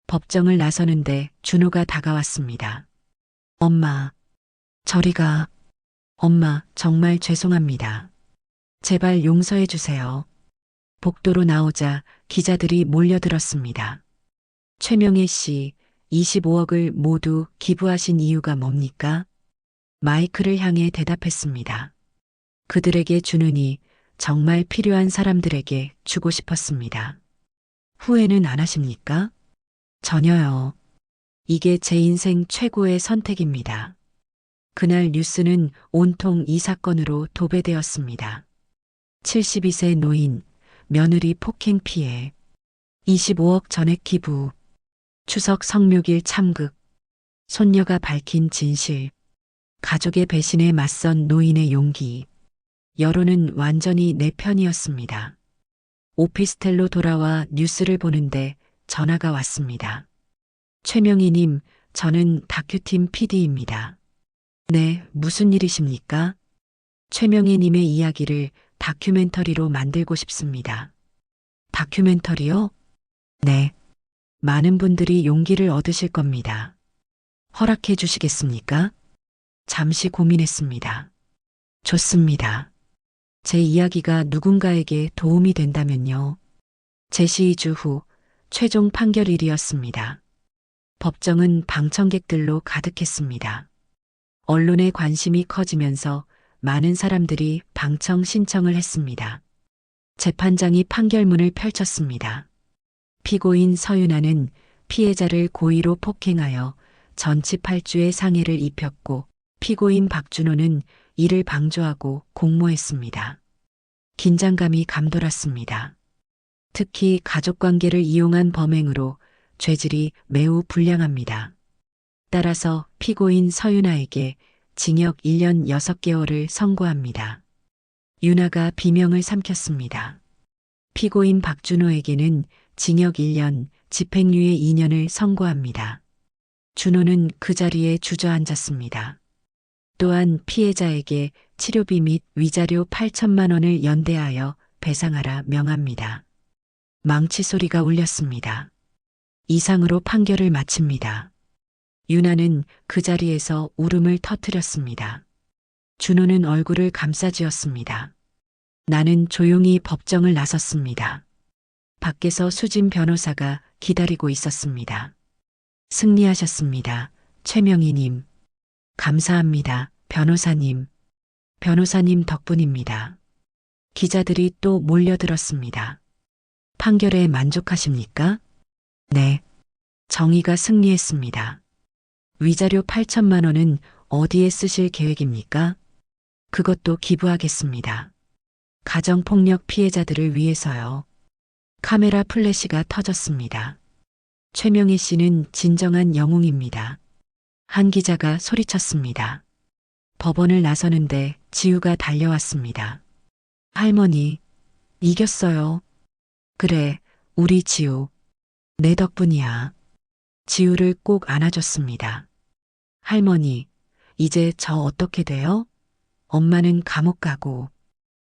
법정을 나서는데 준호가 다가왔습니다. 엄마, 저리 가. 엄마, 정말 죄송합니다. 제발 용서해 주세요. 복도로 나오자 기자들이 몰려들었습니다. 최명희 씨, 25억을 모두 기부하신 이유가 뭡니까? 마이크를 향해 대답했습니다. 그들에게 주느니 정말 필요한 사람들에게 주고 싶었습니다. 후회는 안 하십니까? 전혀요. 이게 제 인생 최고의 선택입니다. 그날 뉴스는 온통 이 사건으로 도배되었습니다. 72세 노인, 며느리 폭행 피해, 25억 전액 기부, 추석 성묘길 참극, 손녀가 밝힌 진실, 가족의 배신에 맞선 노인의 용기. 여론은 완전히 내 편이었습니다. 오피스텔로 돌아와 뉴스를 보는데 전화가 왔습니다. 최명희님, 저는 다큐팀 PD입니다. 네, 무슨 일이십니까? 최명희님의 이야기를 다큐멘터리로 만들고 싶습니다. 다큐멘터리요? 네. 많은 분들이 용기를 얻으실 겁니다. 허락해 주시겠습니까? 잠시 고민했습니다. 좋습니다. 제 이야기가 누군가에게 도움이 된다면요. 제시 2주 후 최종 판결일이었습니다. 법정은 방청객들로 가득했습니다. 언론의 관심이 커지면서 많은 사람들이 방청 신청을 했습니다. 재판장이 판결문을 펼쳤습니다. 피고인 서윤아는 피해자를 고의로 폭행하여 전치 8주의 상해를 입혔고 피고인 박준호는 이를 방조하고 공모했습니다. 긴장감이 감돌았습니다. 특히 가족관계를 이용한 범행으로 죄질이 매우 불량합니다. 따라서 피고인 서윤아에게 징역 1년 6개월을 선고합니다. 윤아가 비명을 삼켰습니다. 피고인 박준호에게는 징역 1년, 집행유예 2년을 선고합니다. 준호는 그 자리에 주저앉았습니다. 또한 피해자에게 치료비 및 위자료 8천만 원을 연대하여 배상하라 명합니다. 망치 소리가 울렸습니다. 이상으로 판결을 마칩니다. 윤아는 그 자리에서 울음을 터뜨렸습니다. 준호는 얼굴을 감싸쥐었습니다. 나는 조용히 법정을 나섰습니다. 밖에서 수진 변호사가 기다리고 있었습니다. 승리하셨습니다. 최명희님. 감사합니다. 변호사님. 변호사님 덕분입니다. 기자들이 또 몰려들었습니다. 판결에 만족하십니까? 네. 정의가 승리했습니다. 위자료 8천만 원은 어디에 쓰실 계획입니까? 그것도 기부하겠습니다. 가정폭력 피해자들을 위해서요. 카메라 플래시가 터졌습니다. 최명희 씨는 진정한 영웅입니다. 한 기자가 소리쳤습니다. 법원을 나서는데 지우가 달려왔습니다. 할머니, 이겼어요. 그래, 우리 지우. 내 덕분이야. 지우를 꼭 안아줬습니다. 할머니, 이제 저 어떻게 돼요? 엄마는 감옥 가고.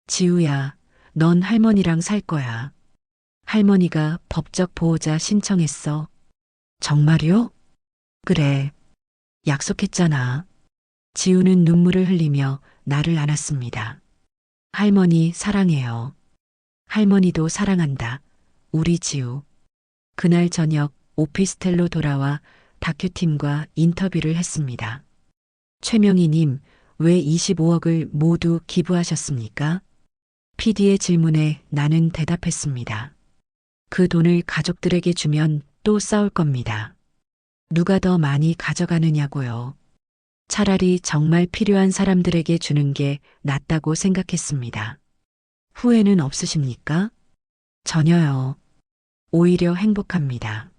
지우야, 넌 할머니랑 살 거야. 할머니가 법적 보호자 신청했어. 정말요? 그래. 약속했잖아. 지우는 눈물을 흘리며 나를 안았습니다. 할머니 사랑해요. 할머니도 사랑한다. 우리 지우. 그날 저녁 오피스텔로 돌아와 다큐팀과 인터뷰를 했습니다. 최명희님, 왜 25억을 모두 기부하셨습니까? PD의 질문에 나는 대답했습니다. 그 돈을 가족들에게 주면 또 싸울 겁니다. 누가 더 많이 가져가느냐고요. 차라리 정말 필요한 사람들에게 주는 게 낫다고 생각했습니다. 후회는 없으십니까? 전혀요. 오히려 행복합니다.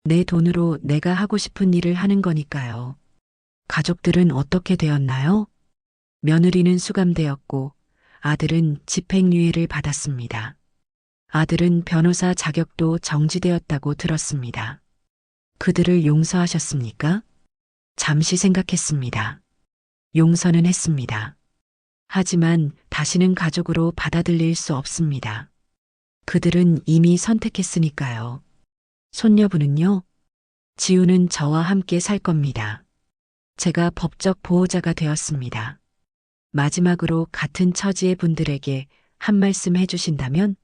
내 돈으로 내가 하고 싶은 일을 하는 거니까요. 가족들은 어떻게 되었나요? 며느리는 수감되었고 아들은 집행유예를 받았습니다. 아들은 변호사 자격도 정지되었다고 들었습니다. 그들을 용서하셨습니까? 잠시 생각했습니다. 용서는 했습니다. 하지만 다시는 가족으로 받아들일 수 없습니다. 그들은 이미 선택했으니까요. 손녀분은요? 지우는 저와 함께 살 겁니다. 제가 법적 보호자가 되었습니다. 마지막으로 같은 처지의 분들에게 한 말씀 해주신다면?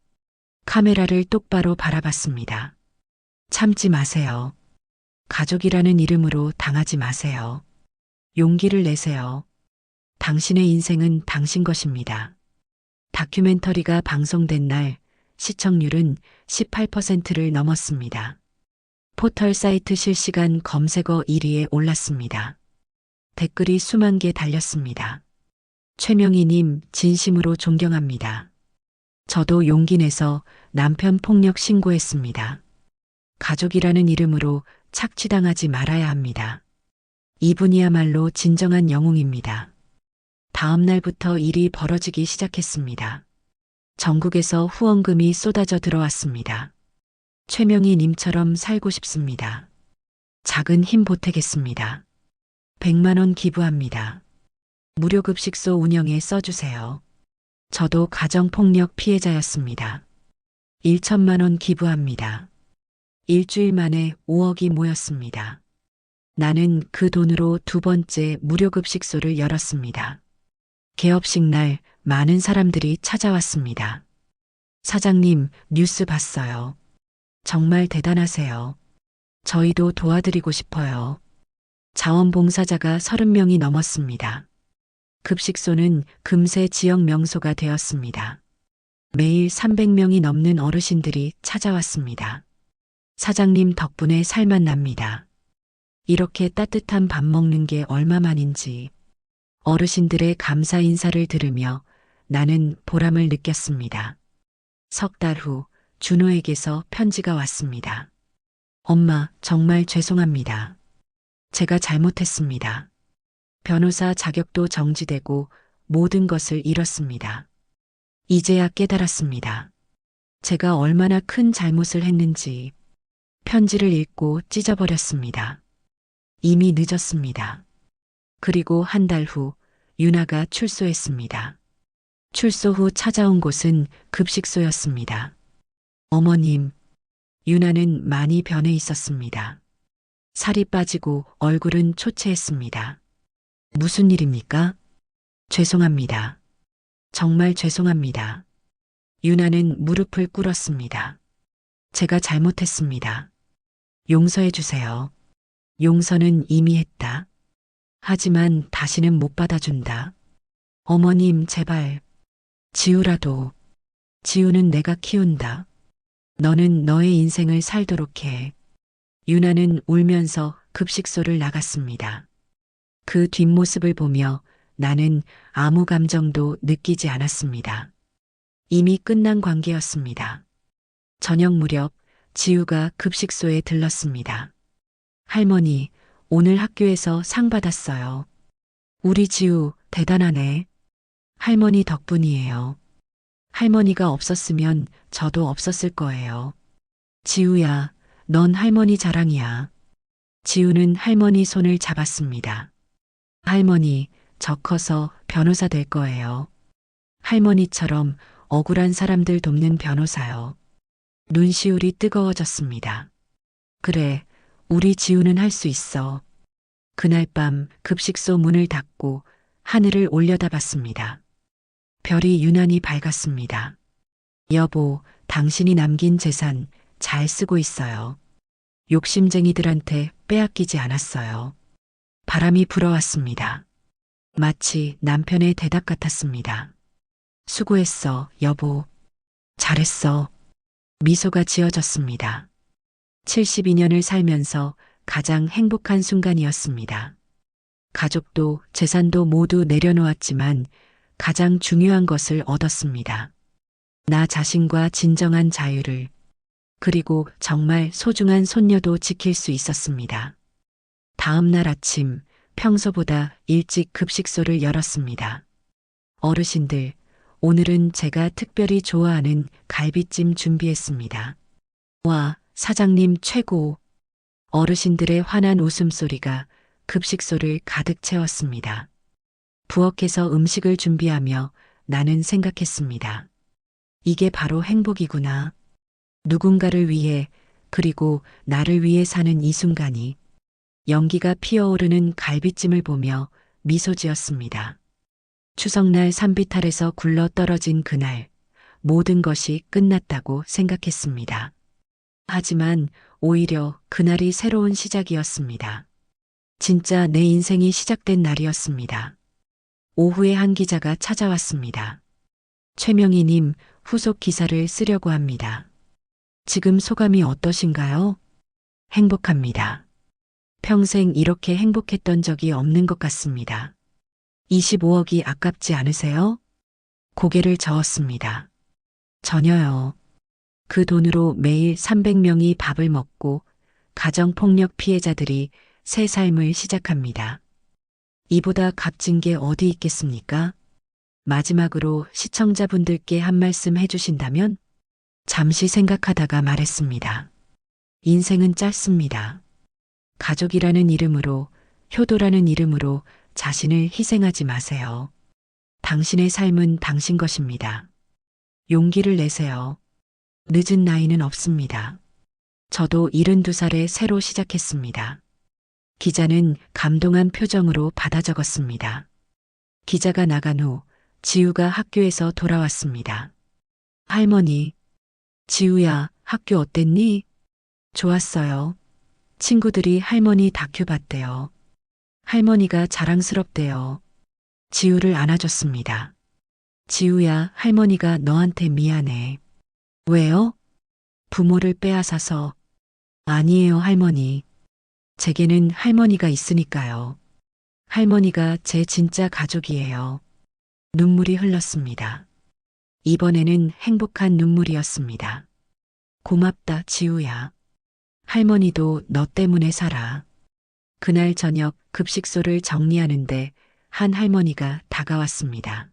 카메라를 똑바로 바라봤습니다. 참지 마세요. 가족이라는 이름으로 당하지 마세요. 용기를 내세요. 당신의 인생은 당신 것입니다. 다큐멘터리가 방송된 날 시청률은 18%를 넘었습니다. 포털 사이트 실시간 검색어 1위에 올랐습니다. 댓글이 수만 개 달렸습니다. 최명희님 진심으로 존경합니다. 저도 용기 내서 남편 폭력 신고했습니다. 가족이라는 이름으로 착취당하지 말아야 합니다. 이분이야말로 진정한 영웅입니다. 다음 날부터 일이 벌어지기 시작했습니다. 전국에서 후원금이 쏟아져 들어왔습니다. 최명희 님처럼 살고 싶습니다. 작은 힘 보태겠습니다. 100만 원 기부합니다. 무료급식소 운영에 써주세요. 저도 가정폭력 피해자였습니다. 1천만 원 기부합니다. 일주일 만에 5억이 모였습니다. 나는 그 돈으로 두 번째 무료급식소를 열었습니다. 개업식 날 많은 사람들이 찾아왔습니다. 사장님, 뉴스 봤어요. 정말 대단하세요. 저희도 도와드리고 싶어요. 자원봉사자가 30명이 넘었습니다. 급식소는 금세 지역 명소가 되었습니다. 매일 300명이 넘는 어르신들이 찾아왔습니다. 사장님 덕분에 살만 납니다. 이렇게 따뜻한 밥 먹는 게 얼마만인지 어르신들의 감사 인사를 들으며 나는 보람을 느꼈습니다. 석 달 후 준호에게서 편지가 왔습니다. 엄마, 정말 죄송합니다. 제가 잘못했습니다. 변호사 자격도 정지되고 모든 것을 잃었습니다. 이제야 깨달았습니다. 제가 얼마나 큰 잘못을 했는지. 편지를 읽고 찢어버렸습니다. 이미 늦었습니다. 그리고 한 달 후 유나가 출소했습니다. 출소 후 찾아온 곳은 급식소였습니다. 어머님, 유나는 많이 변해 있었습니다. 살이 빠지고 얼굴은 초췌했습니다. 무슨 일입니까? 죄송합니다. 정말 죄송합니다. 유나는 무릎을 꿇었습니다. 제가 잘못했습니다. 용서해 주세요. 용서는 이미 했다. 하지만 다시는 못 받아준다. 어머님, 제발. 지우라도. 지우는 내가 키운다. 너는 너의 인생을 살도록 해. 유나는 울면서 급식소를 나갔습니다. 그 뒷모습을 보며 나는 아무 감정도 느끼지 않았습니다. 이미 끝난 관계였습니다. 저녁 무렵 지우가 급식소에 들렀습니다. 할머니, 오늘 학교에서 상 받았어요. 우리 지우 대단하네. 할머니 덕분이에요. 할머니가 없었으면 저도 없었을 거예요. 지우야, 넌 할머니 자랑이야. 지우는 할머니 손을 잡았습니다. 할머니, 저 커서 변호사 될 거예요. 할머니처럼 억울한 사람들 돕는 변호사요. 눈시울이 뜨거워졌습니다. 그래, 우리 지우는 할 수 있어. 그날 밤 급식소 문을 닫고 하늘을 올려다봤습니다. 별이 유난히 밝았습니다. 여보, 당신이 남긴 재산 잘 쓰고 있어요. 욕심쟁이들한테 빼앗기지 않았어요. 바람이 불어왔습니다. 마치 남편의 대답 같았습니다. 수고했어, 여보. 잘했어. 미소가 지어졌습니다. 72년을 살면서 가장 행복한 순간이었습니다. 가족도 재산도 모두 내려놓았지만 가장 중요한 것을 얻었습니다. 나 자신과 진정한 자유를, 그리고 정말 소중한 손녀도 지킬 수 있었습니다. 다음 날 아침, 평소보다 일찍 급식소를 열었습니다. 어르신들, 오늘은 제가 특별히 좋아하는 갈비찜 준비했습니다. 와, 사장님 최고. 어르신들의 환한 웃음소리가 급식소를 가득 채웠습니다. 부엌에서 음식을 준비하며 나는 생각했습니다. 이게 바로 행복이구나. 누군가를 위해, 그리고 나를 위해 사는 이 순간이. 연기가 피어오르는 갈비찜을 보며 미소 지었습니다. 추석날 산비탈에서 굴러 떨어진 그날, 모든 것이 끝났다고 생각했습니다. 하지만 오히려 그날이 새로운 시작이었습니다. 진짜 내 인생이 시작된 날이었습니다. 오후에 한 기자가 찾아왔습니다. 최명희님, 후속 기사를 쓰려고 합니다. 지금 소감이 어떠신가요? 행복합니다. 평생 이렇게 행복했던 적이 없는 것 같습니다. 25억이 아깝지 않으세요? 고개를 저었습니다. 전혀요. 그 돈으로 매일 300명이 밥을 먹고 가정폭력 피해자들이 새 삶을 시작합니다. 이보다 값진 게 어디 있겠습니까? 마지막으로 시청자분들께 한 말씀 해주신다면? 잠시 생각하다가 말했습니다. 인생은 짧습니다. 가족이라는 이름으로, 효도라는 이름으로 자신을 희생하지 마세요. 당신의 삶은 당신 것입니다. 용기를 내세요. 늦은 나이는 없습니다. 저도 72살에 새로 시작했습니다. 기자는 감동한 표정으로 받아 적었습니다. 기자가 나간 후 지우가 학교에서 돌아왔습니다. 할머니, 지우야, 학교 어땠니? 좋았어요. 친구들이 할머니 다큐 봤대요. 할머니가 자랑스럽대요. 지우를 안아줬습니다. 지우야, 할머니가 너한테 미안해. 왜요? 부모를 빼앗아서. 아니에요, 할머니. 제게는 할머니가 있으니까요. 할머니가 제 진짜 가족이에요. 눈물이 흘렀습니다. 이번에는 행복한 눈물이었습니다. 고맙다, 지우야. 할머니도 너 때문에 살아. 그날 저녁 급식소를 정리하는데 한 할머니가 다가왔습니다.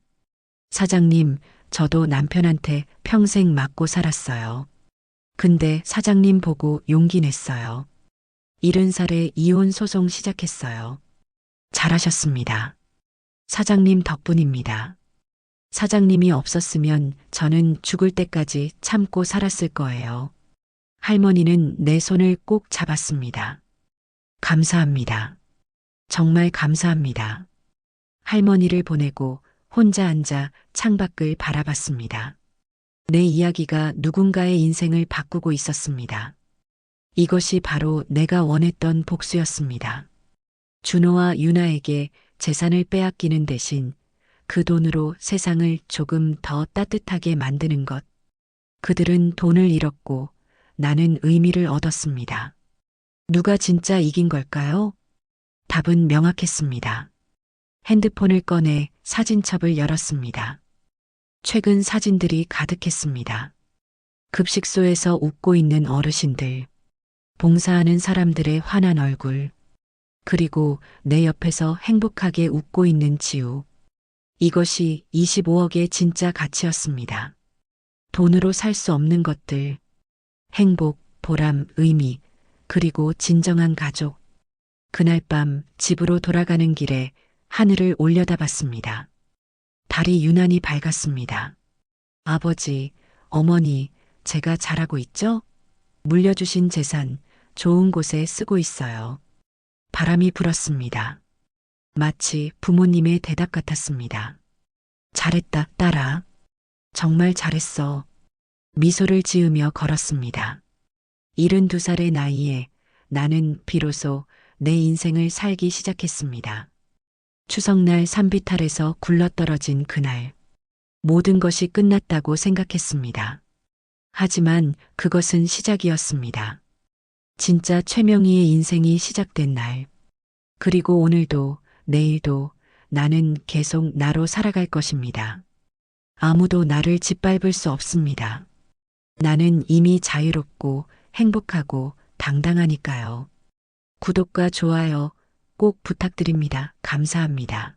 사장님, 저도 남편한테 평생 맞고 살았어요. 근데 사장님 보고 용기 냈어요. 70살에 이혼 소송 시작했어요. 잘하셨습니다. 사장님 덕분입니다. 사장님이 없었으면 저는 죽을 때까지 참고 살았을 거예요. 할머니는 내 손을 꼭 잡았습니다. 감사합니다. 정말 감사합니다. 할머니를 보내고 혼자 앉아 창밖을 바라봤습니다. 내 이야기가 누군가의 인생을 바꾸고 있었습니다. 이것이 바로 내가 원했던 복수였습니다. 준호와 유나에게 재산을 빼앗기는 대신 그 돈으로 세상을 조금 더 따뜻하게 만드는 것. 그들은 돈을 잃었고 나는 의미를 얻었습니다. 누가 진짜 이긴 걸까요? 답은 명확했습니다. 핸드폰을 꺼내 사진첩을 열었습니다. 최근 사진들이 가득했습니다. 급식소에서 웃고 있는 어르신들, 봉사하는 사람들의 환한 얼굴, 그리고 내 옆에서 행복하게 웃고 있는 지우. 이것이 25억의 진짜 가치였습니다. 돈으로 살 수 없는 것들, 행복, 보람, 의미, 그리고 진정한 가족. 그날 밤 집으로 돌아가는 길에 하늘을 올려다봤습니다. 달이 유난히 밝았습니다. 아버지, 어머니, 제가 잘하고 있죠? 물려주신 재산, 좋은 곳에 쓰고 있어요. 바람이 불었습니다. 마치 부모님의 대답 같았습니다. 잘했다, 딸아. 정말 잘했어. 미소를 지으며 걸었습니다. 72살의 나이에 나는 비로소 내 인생을 살기 시작했습니다. 추석날 산비탈에서 굴러떨어진 그날, 모든 것이 끝났다고 생각했습니다. 하지만 그것은 시작이었습니다. 진짜 최명희의 인생이 시작된 날. 그리고 오늘도, 내일도 나는 계속 나로 살아갈 것입니다. 아무도 나를 짓밟을 수 없습니다. 나는 이미 자유롭고 행복하고 당당하니까요. 구독과 좋아요 꼭 부탁드립니다. 감사합니다.